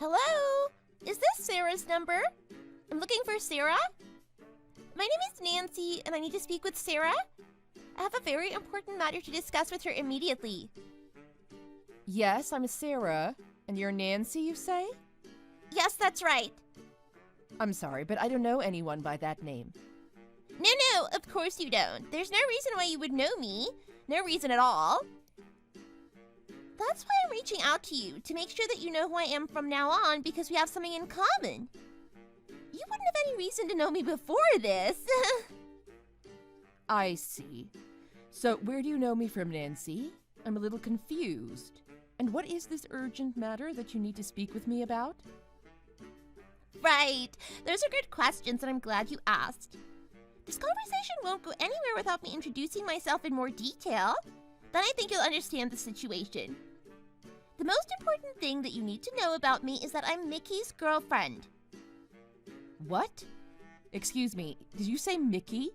Hello? Is this Sarah's number? I'm looking for Sarah. My name is Nancy, and I need to speak with Sarah. I have a very important matter to discuss with her immediately. Yes, I'm Sarah. And you're Nancy, you say? Yes, that's right. I'm sorry, but I don't know anyone by that name. No, of course you don't. There's no reason why you would know me. No reason at all. That's why I'm reaching out to you, to make sure that you know who I am from now on, because we have something in common. You wouldn't have any reason to know me before this. I see. So where do you know me from, Nancy? I'm a little confused. And what is this urgent matter that you need to speak with me about? Right. Those are good questions, and I'm glad you asked. This conversation won't go anywhere without me introducing myself in more detail. Then I think you'll understand the situation. The most important thing that you need to know about me is that I'm Mickey's girlfriend. What? Excuse me, did you say Mickey?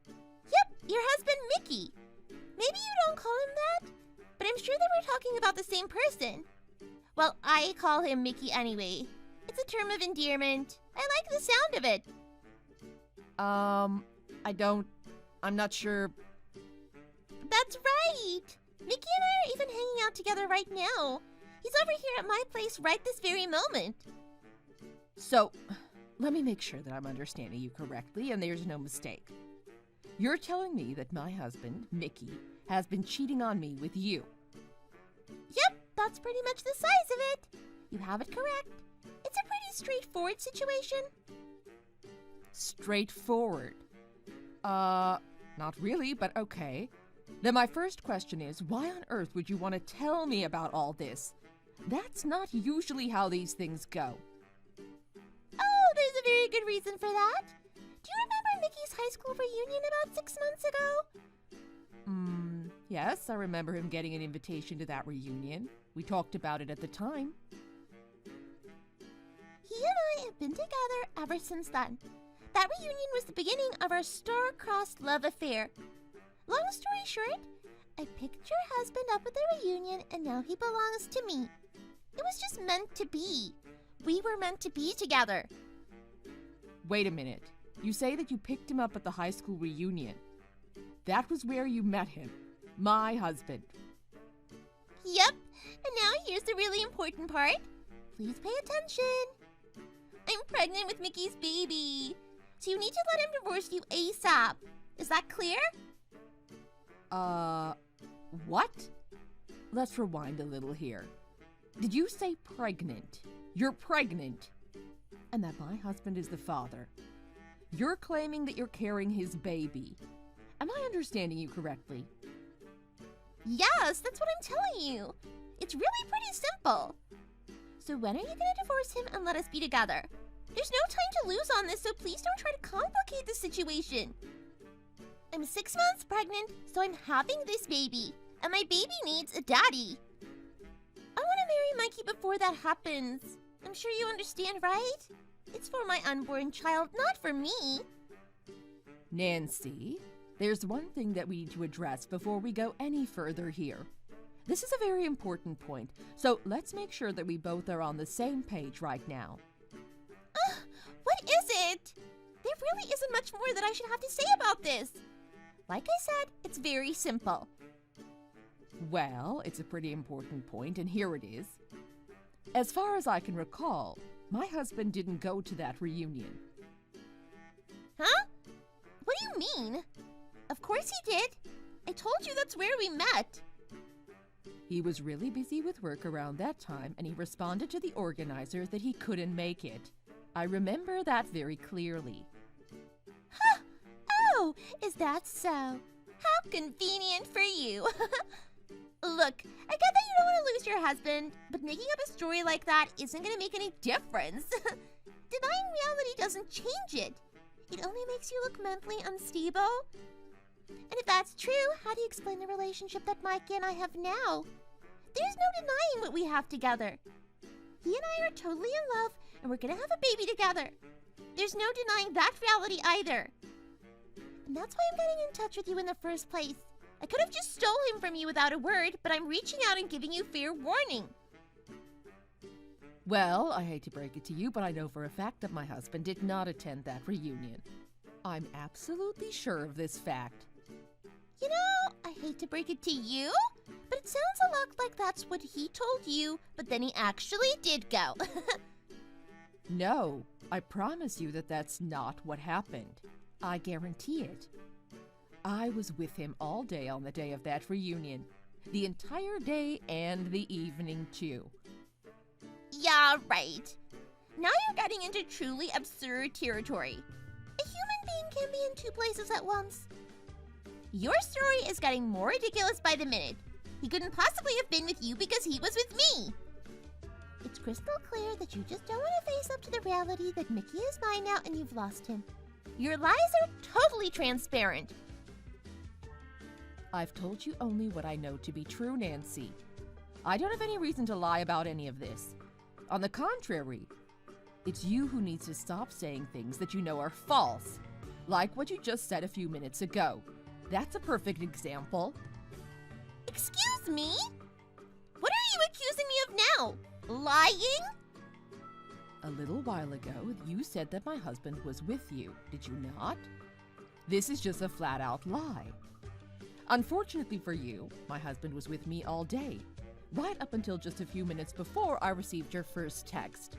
Yep, your husband Mickey. Maybe you don't call him that, but I'm sure that we're talking about the same person. Well, I call him Mickey anyway. It's a term of endearment. I like the sound of it. I'm not sure. That's right! Mickey and I are even hanging out together right now. He's over here at my place right this very moment. So, let me make sure that I'm understanding you correctly and there's no mistake. You're telling me that my husband, Mickey, has been cheating on me with you. Yep, that's pretty much the size of it. You have it correct. It's a pretty straightforward situation. Straightforward? Not really, but okay. Then my first question is, why on earth would you want to tell me about all this? That's not usually how these things go. Oh, there's a very good reason for that. Do you remember Mickey's high school reunion about 6 months ago? Yes, I remember him getting an invitation to that reunion. We talked about it at the time. He and I have been together ever since then. That reunion was the beginning of our star-crossed love affair. Long story short, I picked your husband up at the reunion and now he belongs to me. It was just meant to be. We were meant to be together. Wait a minute. You say that you picked him up at the high school reunion. That was where you met him. My husband. Yep, and now here's the really important part. Please pay attention. I'm pregnant with Mickey's baby. So you need to let him divorce you ASAP. Is that clear? What? Let's rewind a little here. Did you say pregnant? You're pregnant. And that my husband is the father. You're claiming that you're carrying his baby. Am I understanding you correctly? Yes, that's what I'm telling you. It's really pretty simple. So when are you going to divorce him and let us be together? There's no time to lose on this, so please don't try to complicate the situation. I'm 6 months pregnant, so I'm having this baby. And my baby needs a daddy. I want to marry Mikey before that happens. I'm sure you understand, right? It's for my unborn child, not for me. Nancy, there's one thing that we need to address before we go any further here. This is a very important point, so let's make sure that we both are on the same page right now. What is it? There really isn't much more that I should have to say about this. Like I said, it's very simple. Well, it's a pretty important point, and here it is. As far as I can recall, my husband didn't go to that reunion. Huh? What do you mean? Of course he did. I told you that's where we met. He was really busy with work around that time, and he responded to the organizer that he couldn't make it. I remember that very clearly. Huh? Oh, is that so? How convenient for you. Look, I get that you don't want to lose your husband, but making up a story like that isn't going to make any difference. Denying reality doesn't change it. It only makes you look mentally unstable. And if that's true, how do you explain the relationship that Mikey and I have now? There's no denying what we have together. He and I are totally in love, and we're going to have a baby together. There's no denying that reality either. And that's why I'm getting in touch with you in the first place. I could have just stole him from you without a word, but I'm reaching out and giving you fair warning. Well, I hate to break it to you, but I know for a fact that my husband did not attend that reunion. I'm absolutely sure of this fact. You know, I hate to break it to you, but it sounds a lot like that's what he told you, but then he actually did go. No, I promise you that that's not what happened. I guarantee it. I was with him all day on the day of that reunion. The entire day and the evening, too. Yeah, right. Now you're getting into truly absurd territory. A human being can't be in two places at once. Your story is getting more ridiculous by the minute. He couldn't possibly have been with you because he was with me. It's crystal clear that you just don't want to face up to the reality that Mickey is mine now and you've lost him. Your lies are totally transparent. I've told you only what I know to be true, Nancy. I don't have any reason to lie about any of this. On the contrary, it's you who needs to stop saying things that you know are false, like what you just said a few minutes ago. That's a perfect example. Excuse me? What are you accusing me of now? Lying? A little while ago, you said that my husband was with you, did you not? This is just a flat-out lie. Unfortunately for you, my husband was with me all day, right up until just a few minutes before I received your first text.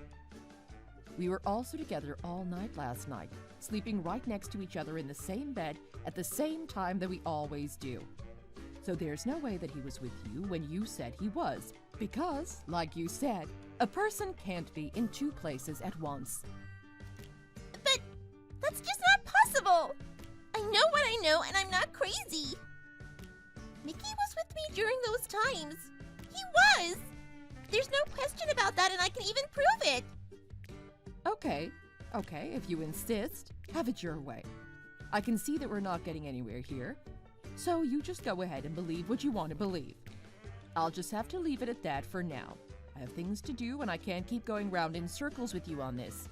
We were also together all night last night, sleeping right next to each other in the same bed at the same time that we always do. So there's no way that he was with you when you said he was, because, like you said, a person can't be in two places at once. But that's just not possible. I know what I know and I'm not crazy. Mickey was with me during those times. He was. There's no question about that and I can even prove it. Okay, if you insist, have it your way. I can see that we're not getting anywhere here, so you just go ahead and believe what you want to believe. I'll just have to leave it at that for now. I have things to do and I can't keep going round in circles with you on this.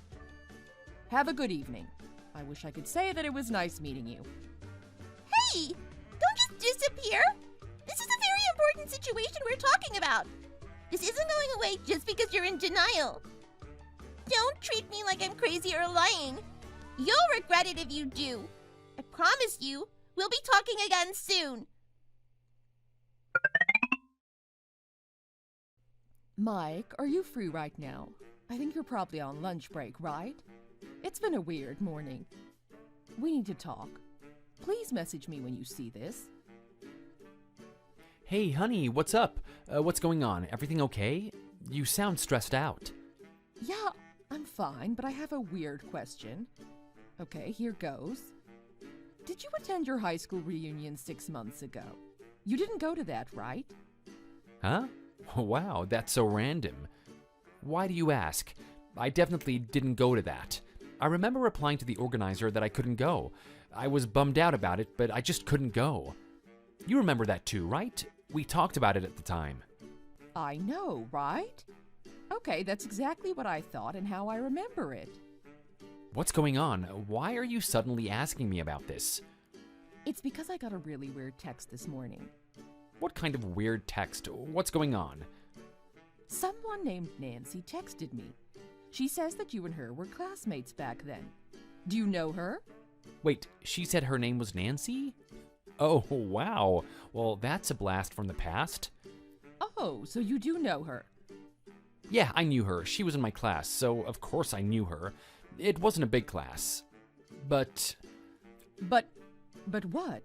Have a good evening. I wish I could say that it was nice meeting you. Hey, don't just disappear. This is a very important situation we're talking about. This isn't going away just because you're in denial. Don't treat me like I'm crazy or lying. You'll regret it if you do. I promise you, we'll be talking again soon. Mike, are you free right now? I think you're probably on lunch break, right? It's been a weird morning. We need to talk. Please message me when you see this. Hey, honey, what's up? What's going on? Everything okay? You sound stressed out. Yeah, I'm fine, but I have a weird question. Okay, here goes. Did you attend your high school reunion 6 months ago? You didn't go to that, right? Huh? Wow, that's so random. Why do you ask? I definitely didn't go to that. I remember replying to the organizer that I couldn't go. I was bummed out about it, but I just couldn't go. You remember that too, right? We talked about it at the time. I know, right? Okay, that's exactly what I thought and how I remember it. What's going on? Why are you suddenly asking me about this? It's because I got a really weird text this morning. What kind of weird text? What's going on? Someone named Nancy texted me. She says that you and her were classmates back then. Do you know her? Wait, she said her name was Nancy? Oh, wow. Well, that's a blast from the past. Oh, so you do know her. Yeah, I knew her. She was in my class, so of course I knew her. It wasn't a big class. But what?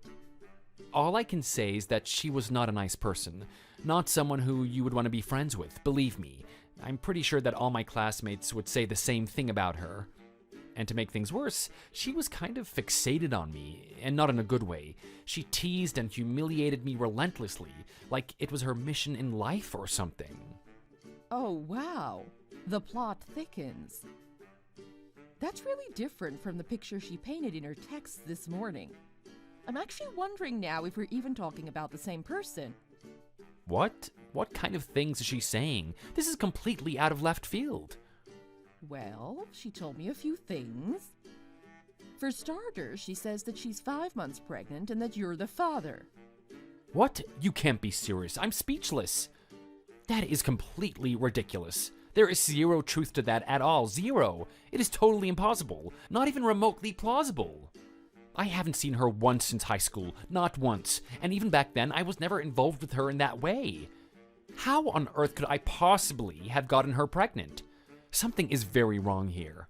all I can say is that she was not a nice person. Not someone who you would want to be friends with, believe me. I'm pretty sure that all my classmates would say the same thing about her. And to make things worse, she was kind of fixated on me, and not in a good way. She teased and humiliated me relentlessly, like it was her mission in life or something. Oh, wow. The plot thickens. That's really different from the picture she painted in her text this morning. I'm actually wondering now if we're even talking about the same person. What? What kind of things is she saying? This is completely out of left field. Well, she told me a few things. For starters, she says that she's 5 months pregnant and that you're the father. What? You can't be serious. I'm speechless. That is completely ridiculous. There is zero truth to that at all. Zero. It is totally impossible. Not even remotely plausible. I haven't seen her once since high school. Not once. And even back then, I was never involved with her in that way. How on earth could I possibly have gotten her pregnant? Something is very wrong here.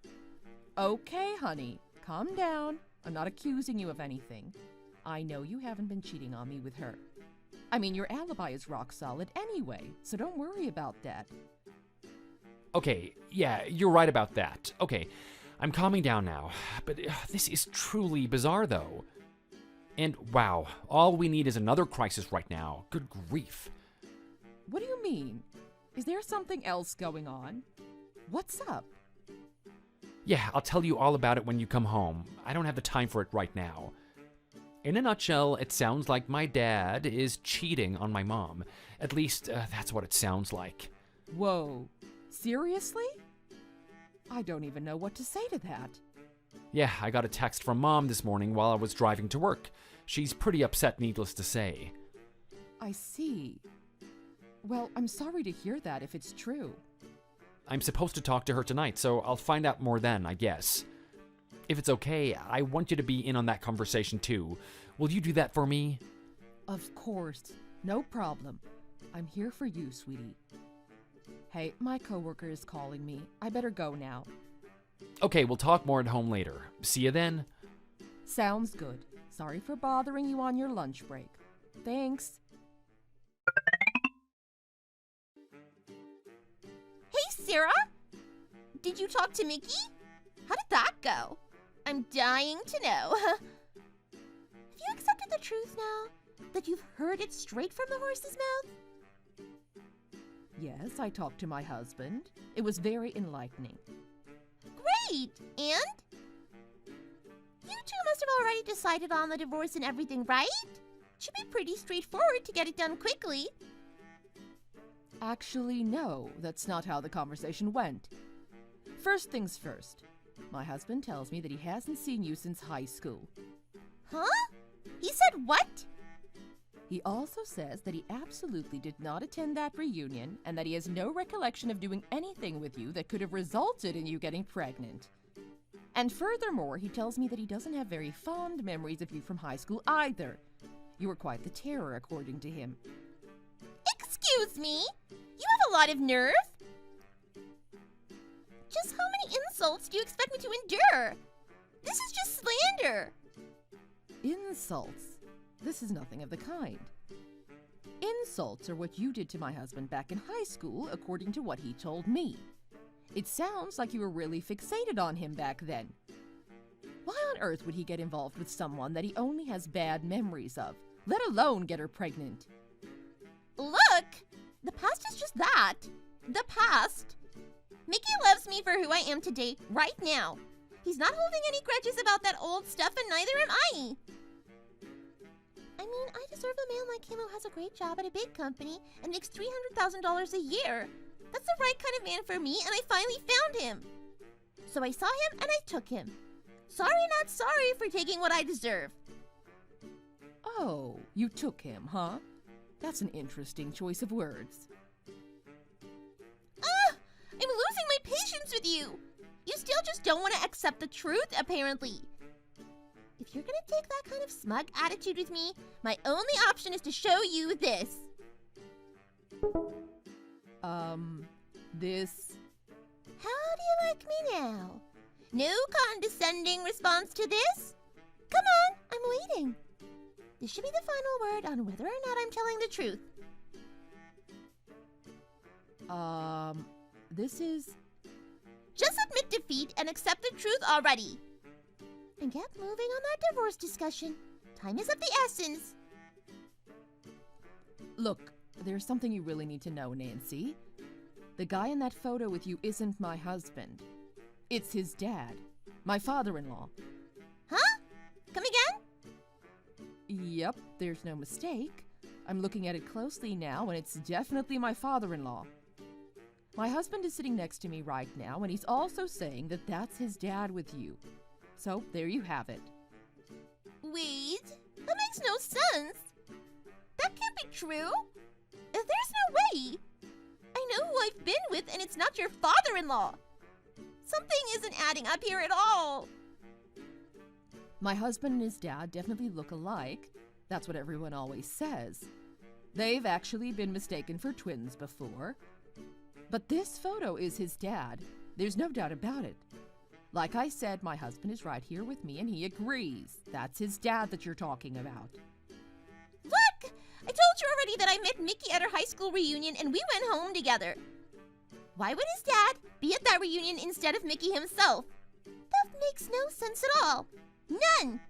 Okay, honey, calm down. I'm not accusing you of anything. I know you haven't been cheating on me with her. I mean, your alibi is rock solid anyway, so don't worry about that. Okay, yeah, you're right about that. Okay, I'm calming down now. But this is truly bizarre, though. And wow, all we need is another crisis right now. Good grief. What do you mean? Is there something else going on? What's up? Yeah, I'll tell you all about it when you come home. I don't have the time for it right now. In a nutshell, it sounds like my dad is cheating on my mom. At least, that's what it sounds like. Whoa. Seriously? I don't even know what to say to that. Yeah, I got a text from Mom this morning while I was driving to work. She's pretty upset, needless to say. I see. Well, I'm sorry to hear that if it's true. I'm supposed to talk to her tonight, so I'll find out more then, I guess. If it's okay, I want you to be in on that conversation too. Will you do that for me? Of course. No problem. I'm here for you, sweetie. Hey, my coworker is calling me. I better go now. Okay, we'll talk more at home later. See you then. Sounds good. Sorry for bothering you on your lunch break. Thanks. Hey, Sarah! Did you talk to Mickey? How did that go? I'm dying to know. Have you accepted the truth now? That you've heard it straight from the horse's mouth? Yes, I talked to my husband. It was very enlightening. Great! And? You two must have already decided on the divorce and everything, right? Should be pretty straightforward to get it done quickly. Actually, no, that's not how the conversation went. First things first. My husband tells me that he hasn't seen you since high school. Huh? He said what? He also says that he absolutely did not attend that reunion and that he has no recollection of doing anything with you that could have resulted in you getting pregnant. And furthermore, he tells me that he doesn't have very fond memories of you from high school either. You were quite the terror, according to him. Excuse me? You have a lot of nerve. Just how many insults do you expect me to endure? This is just slander. Insults? This is nothing of the kind. Insults are what you did to my husband back in high school, according to what he told me. It sounds like you were really fixated on him back then. Why on earth would he get involved with someone that he only has bad memories of, let alone get her pregnant? Look, the past is just that. The past. Mickey loves me for who I am today, right now. He's not holding any grudges about that old stuff, and neither am I. I mean, I deserve a man like him who has a great job at a big company and makes $300,000 a year. That's the right kind of man for me, and I finally found him. So I saw him and I took him. Sorry, not sorry for taking what I deserve. Oh, you took him, huh? That's an interesting choice of words. I'm losing my patience with you. You still just don't want to accept the truth, apparently. If you're gonna take that kind of smug attitude with me, my only option is to show you this. This... How do you like me now? No condescending response to this? Come on, I'm waiting. This should be the final word on whether or not I'm telling the truth. This is... Just admit defeat and accept the truth already. And get moving on that divorce discussion. Time is of the essence. Look, there's something you really need to know, Nancy. The guy in that photo with you isn't my husband. It's his dad, my father-in-law. Huh? Come again? Yep, there's no mistake. I'm looking at it closely now, and it's definitely my father-in-law. My husband is sitting next to me right now, and he's also saying that that's his dad with you. So, there you have it. Wait, that makes no sense. That can't be true. There's no way. I know know who I've been with, and it's not your father-in-law. Something isn't adding up here at all. My husband and his dad definitely look alike. That's what everyone always says. They've actually been mistaken for twins before. But this photo is his dad. There's no doubt about it. Like I said, my husband is right here with me and he agrees. That's his dad that you're talking about. Look! I told you already that I met Mickey at our high school reunion and we went home together. Why would his dad be at that reunion instead of Mickey himself? That makes no sense at all. None!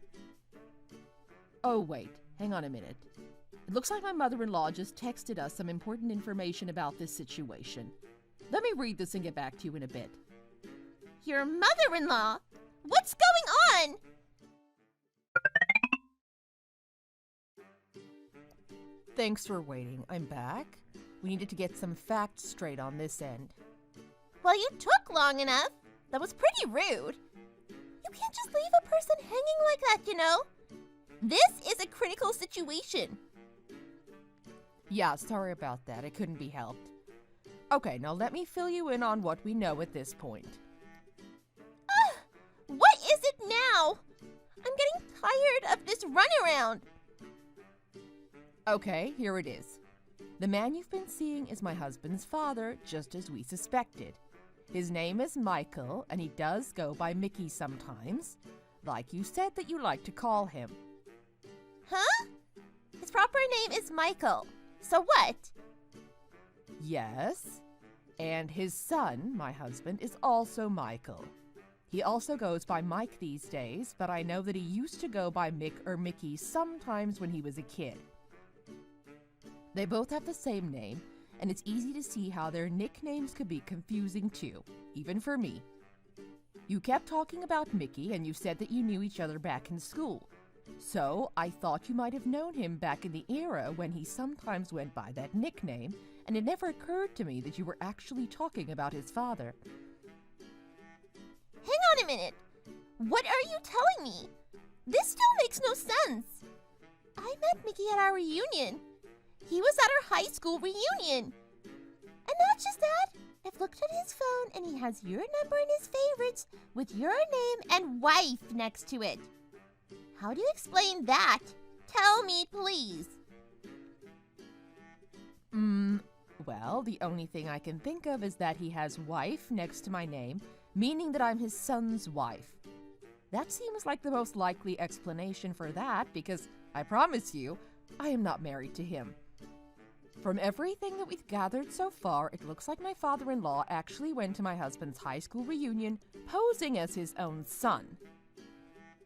Oh, wait. Hang on a minute. It looks like my mother-in-law just texted us some important information about this situation. Let me read this and get back to you in a bit. Your mother-in-law? What's going on? Thanks for waiting. I'm back. We needed to get some facts straight on this end. Well, you took long enough. That was pretty rude. You can't just leave a person hanging like that, you know? This is a critical situation. Yeah, sorry about that. It couldn't be helped. Okay, now let me fill you in on what we know at this point. What is it now? I'm getting tired of this runaround. Okay, here it is. The man you've been seeing is my husband's father, just as we suspected. His name is Michael, and he does go by Mickey sometimes, like you said that you like to call him. Huh? His proper name is Michael. So what? Yes. And his son, my husband, is also Michael. He also goes by Mike these days, but I know that he used to go by Mick or Mickey sometimes when he was a kid. They both have the same name, and it's easy to see how their nicknames could be confusing too, even for me. You kept talking about Mickey, and you said that you knew each other back in school. So I thought you might have known him back in the era when he sometimes went by that nickname, and it never occurred to me that you were actually talking about his father. Hang on a minute. What are you telling me? This still makes no sense. I met Mickey at our reunion. He was at our high school reunion. And not just that, I've looked at his phone and he has your number in his favorites with your name and wife next to it. How do you explain that? Tell me, please. Well, the only thing I can think of is that he has wife next to my name, meaning that I'm his son's wife. That seems like the most likely explanation for that because, I promise you, I am not married to him. From everything that we've gathered so far, it looks like my father-in-law actually went to my husband's high school reunion posing as his own son.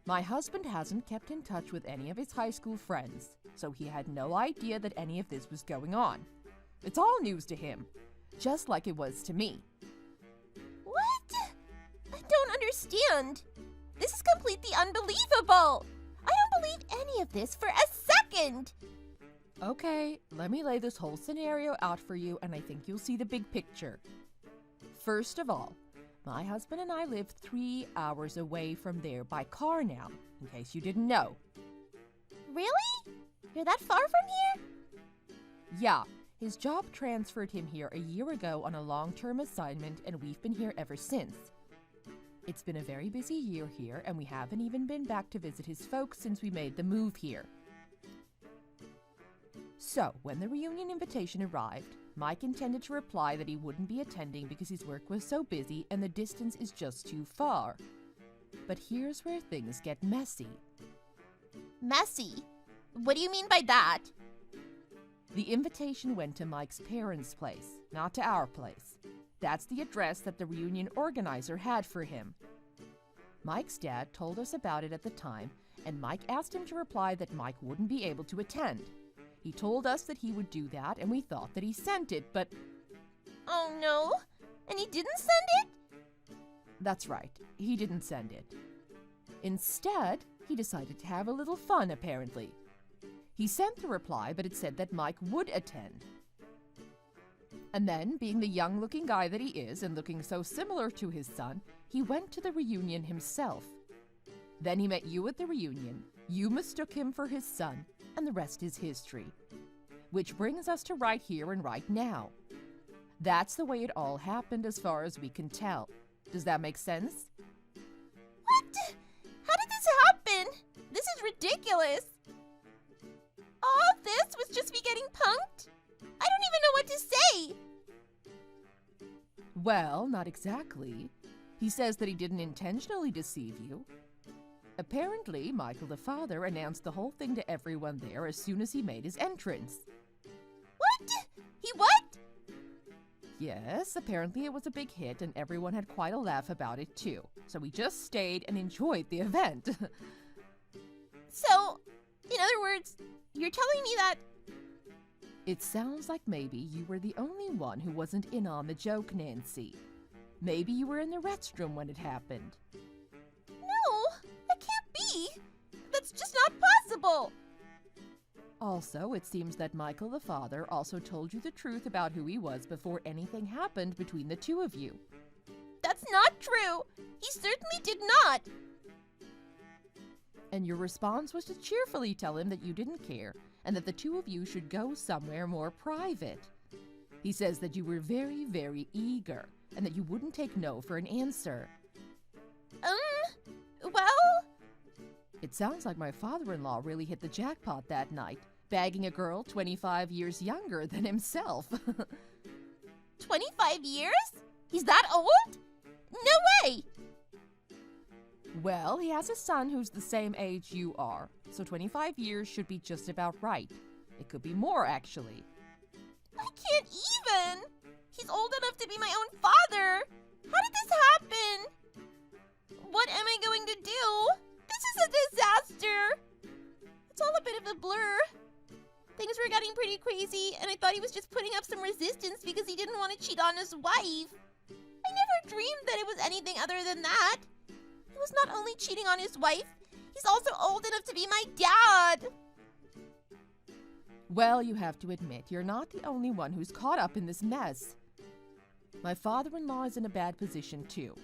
My husband hasn't kept in touch with any of his high school friends, so he had no idea that any of this was going on. It's all news to him, just like it was to me. What? I don't understand. This is completely unbelievable. I don't believe any of this for a second. Okay, let me lay this whole scenario out for you, and I think you'll see the big picture. First of all, my husband and I live 3 hours away from there by car now, in case you didn't know. Really? You're that far from here? Yeah, his job transferred him here a year ago on a long-term assignment, and we've been here ever since. It's been a very busy year here, and we haven't even been back to visit his folks since we made the move here. So, when the reunion invitation arrived, Mike intended to reply that he wouldn't be attending because his work was so busy and the distance is just too far. But here's where things get messy. Messy? What do you mean by that? The invitation went to Mike's parents' place, not to our place. That's the address that the reunion organizer had for him. Mike's dad told us about it at the time, and Mike asked him to reply that Mike wouldn't be able to attend. He told us that he would do that, and we thought that he sent it, but... Oh no? And he didn't send it? That's right, he didn't send it. Instead, he decided to have a little fun, apparently. He sent the reply, but it said that Mike would attend. And then, being the young-looking guy that he is, and looking so similar to his son, he went to the reunion himself. Then he met you at the reunion, you mistook him for his son, and the rest is history. Which brings us to right here and right now. That's the way it all happened as far as we can tell. Does that make sense? What? How did this happen? This is ridiculous. All this was just me getting punked? I don't even know what to say. Well, not exactly. He says that he didn't intentionally deceive you. Apparently, Michael the father announced the whole thing to everyone there as soon as he made his entrance. What? He what? Yes, apparently it was a big hit and everyone had quite a laugh about it too. So we just stayed and enjoyed the event. So, in other words, you're telling me that... It sounds like maybe you were the only one who wasn't in on the joke, Nancy. Maybe you were in the restroom when it happened. No, that can't be. That's just not possible. Also, it seems that Michael the father also told you the truth about who he was before anything happened between the two of you. That's not true. He certainly did not. And your response was to cheerfully tell him that you didn't care and that the two of you should go somewhere more private. He says that you were very, very eager and that you wouldn't take no for an answer. Well... It sounds like my father-in-law really hit the jackpot that night, bagging a girl 25 years younger than himself. 25 years? He's that old? No way! Well, he has a son who's the same age you are, so 25 years should be just about right. It could be more, actually. I can't even! He's old enough to be my own father! How did this happen? What am I going to do? This is a disaster! It's all a bit of a blur. Things were getting pretty crazy, and I thought he was just putting up some resistance because he didn't want to cheat on his wife. I never dreamed that it was anything other than that. He was not only cheating on his wife, he's also old enough to be my dad. Well, you have to admit, you're not the only one who's caught up in this mess. My father-in-law is in a bad position, too.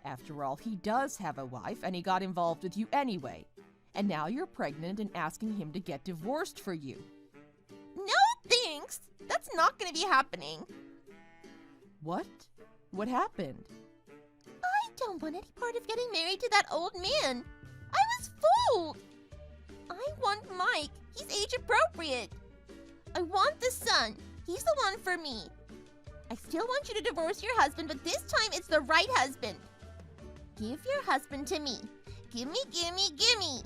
After all, he does have a wife, and he got involved with you anyway. And now you're pregnant and asking him to get divorced for you. No thanks. That's not going to be happening. What? What happened? I don't want any part of getting married to that old man. I was fooled. I want Mike. He's age appropriate. I want the son. He's the one for me. I still want you to divorce your husband, but this time it's the right husband. Give your husband to me. Gimme, gimme, gimme.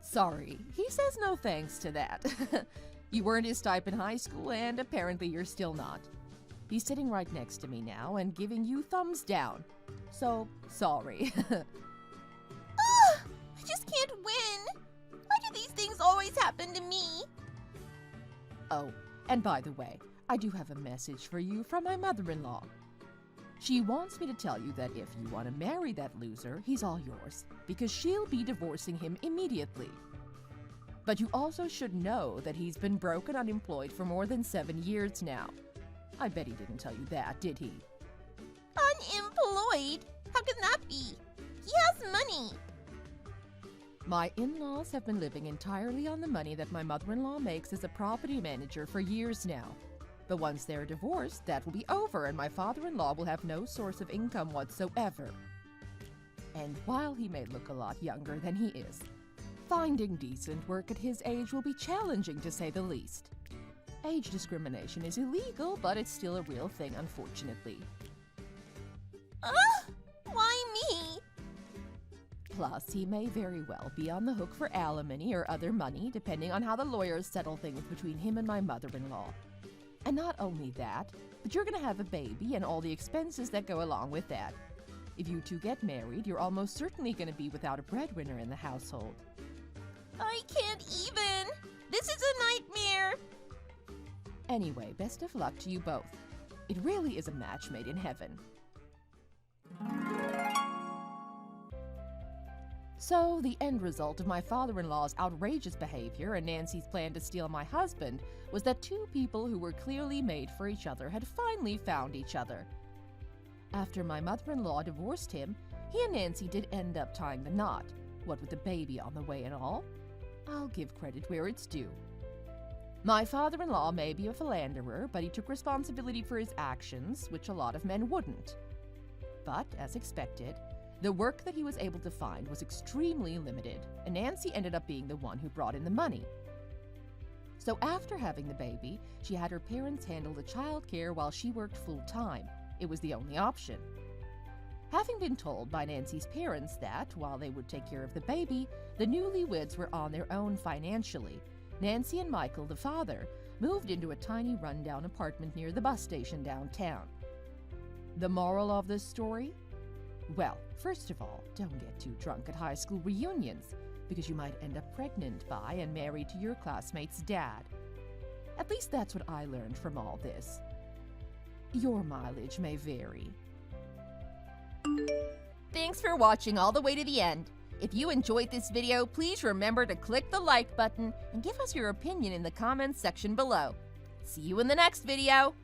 Sorry, he says no thanks to that. You weren't his type in high school, and apparently you're still not. He's sitting right next to me now and giving you thumbs down. So, sorry. Ugh, I just can't win. Why do these things always happen to me? Oh, and by the way, I do have a message for you from my mother-in-law. She wants me to tell you that if you want to marry that loser, he's all yours, because she'll be divorcing him immediately. But you also should know that he's been broke and unemployed for more than 7 years now. I bet he didn't tell you that, did he? Unemployed? How can that be? He has money. My in-laws have been living entirely on the money that my mother-in-law makes as a property manager for years now. But once they're divorced, that will be over and my father-in-law will have no source of income whatsoever. And while he may look a lot younger than he is, finding decent work at his age will be challenging to say the least. Age discrimination is illegal, but it's still a real thing, unfortunately. Why me? Plus, he may very well be on the hook for alimony or other money, depending on how the lawyers settle things between him and my mother-in-law. And not only that, but you're gonna have a baby and all the expenses that go along with that. If you two get married, you're almost certainly gonna be without a breadwinner in the household. I can't even. This is a nightmare. Anyway, best of luck to you both. It really is a match made in heaven. So, the end result of my father-in-law's outrageous behavior and Nancy's plan to steal my husband was that two people who were clearly made for each other had finally found each other. After my mother-in-law divorced him, he and Nancy did end up tying the knot, what with the baby on the way and all. I'll give credit where it's due. My father-in-law may be a philanderer, but he took responsibility for his actions, which a lot of men wouldn't. But, as expected, the work that he was able to find was extremely limited, and Nancy ended up being the one who brought in the money. So after having the baby, she had her parents handle the childcare while she worked full-time. It was the only option. Having been told by Nancy's parents that, while they would take care of the baby, the newlyweds were on their own financially, Nancy and Michael, the father, moved into a tiny rundown apartment near the bus station downtown. The moral of this story? Well, first of all, don't get too drunk at high school reunions, because you might end up pregnant by and married to your classmate's dad. At least that's what I learned from all this. Your mileage may vary. Thanks for watching all the way to the end. If you enjoyed this video, please remember to click the like button and give us your opinion in the comments section below. See you in the next video!